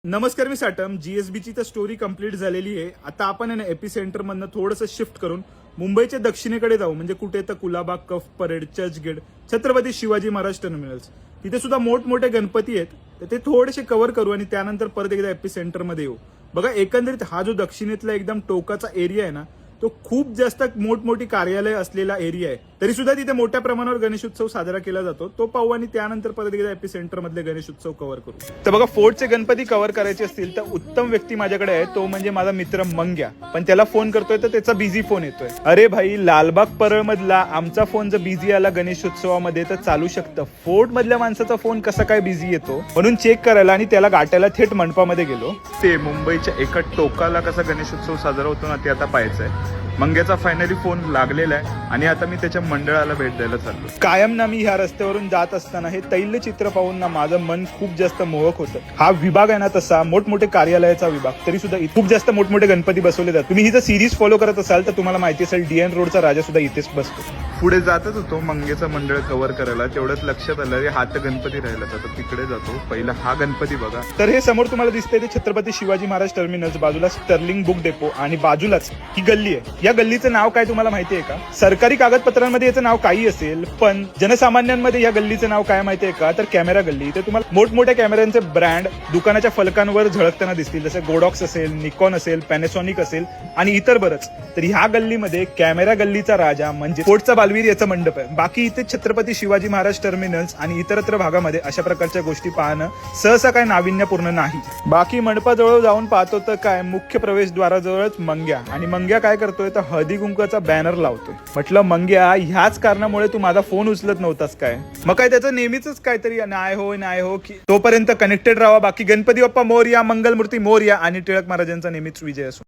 नमस्कार, मी साटम. जीएसबीची तर story complete झालेली आहे. आता आपण आहे ना एपी सेंटर मधनं थोडंसं शिफ्ट करून मुंबईच्या दक्षिणेकडे जाऊ. म्हणजे कुठे तर कुलाबा, कफ परेड, चर्चगेट, छत्रपती शिवाजी महाराज टर्मिनल्स. तिथे सुद्धा मोठमोठे गणपती आहेत, तर ते थोडेसे कव्हर करू आणि त्यानंतर परत एकदा एपी सेंटर मध्ये येऊ. बघा, एकंदरीत हा जो दक्षिणेतला एकदम टोकाचा एरिया आहे ना, तो खूप जास्त मोठमोठी कार्यालय असलेला एरिया आहे. तरी सुद्धा तिथे मोठ्या प्रमाणावर गणेशोत्सव साजरा केला जातो. तो पाहू आणि त्यानंतर परत एकदा एपी सेंटर मधले गणेशोत्सव कव्हर करू. तर बघा, फोर्टचे गणपती कव्हर करायचे असतील तर उत्तम व्यक्ती माझ्याकडे आहे, तो म्हणजे माझा मित्र मंग्या. पण त्याला फोन करतोय तर त्याचा बिझी फोन येतोय. अरे भाई, लालबाग परळ मधला आमचा फोन जर बिझी आला गणेशोत्सवामध्ये तर चालू शकतं, फोर्ट मधल्या माणसाचा फोन कसा काय बिझी येतो, म्हणून चेक करायला आणि त्याला गाठायला थेट मंडपामध्ये गेलो. ते मुंबईच्या एका टोकाला कसा गणेशोत्सव साजरा होतो ना, ते आता पाहायचंय. मंग्याचा फायनली फोन लागलेला आहे आणि आता मी त्याच्या मंडळाला भेट द्यायला चाललो. कायम ना मी ह्या रस्त्यावरून जात असताना हे तैल्य चित्र पाहून ना माझं मन खूप जास्त मोहक होतं. हा विभाग आहे ना तसा मोठमोठे कार्यालयाचा विभाग, तरी सुद्धा खूप जास्त मोठमोठे गणपती बसवले जातात. तुम्ही ही जर सिरीज फॉलो करत असाल तर तुम्हाला माहिती असेल डीएन रोडचा राजा सुद्धा इथेच बसतो. पुढे जातच होतो मंगेचा मंडळ कव्हर करायला, तेवढ्यात लक्षात आलं रे हा तर गणपती राहिला, तर तिकडे जातो. पहिला हा गणपती बघा. तर हे समोर तुम्हाला दिसतंय ते छत्रपती शिवाजी महाराज टर्मिनल्स, बाजूला स्टर्लिंग बुक डेपो आणि बाजूलाच ही गल्ली आहे. या गल्लीचं नाव काय तुम्हाला माहितीये का? सरकारी कागदपत्रांमध्ये याचं नाव काही असेल, पण जनसामान्यांमध्ये या गल्लीचं नाव काय माहितीये का? तर कॅमेरा गल्ली. इथे तुम्हाला मोठमोठ्या कॅमेऱ्यांचे ब्रँड दुकानाच्या फलकांवर झळकताना दिसतील, जसे गोडॉक्स असेल, निकॉन असेल, पॅनासॉनिक असेल आणि इतर बरंच. तर ह्या गल्लीमध्ये कॅमेरा गल्लीचा राजा म्हणजे फोर्टचा बालवीर याचा मंडप आहे. बाकी इथे छत्रपती शिवाजी महाराज टर्मिनल्स आणि इतरत्र भागामध्ये अशा प्रकारच्या गोष्टी पाहणं सहसा काय नाविन्यपूर्ण नाही. बाकी मंडपाजवळ जाऊन पाहतो तर काय, मुख्य प्रवेशद्वाराजवळच मंग्या. आणि मंग्या काय करतोय तर हळदी कुंकाचा बॅनर लावतोय. म्हटलं मंग्या, ह्याच कारणामुळे तू माझा फोन उचलत नव्हतास काय? मग काय त्याचं नेहमीच काहीतरी नाही हो की तोपर्यंत कनेक्टेड राहा. बाकी गणपती बाप्पा मोरया, मंगलमूर्ती मोरया आणि टिळक महाराजांचा नेहमीच विजय असो.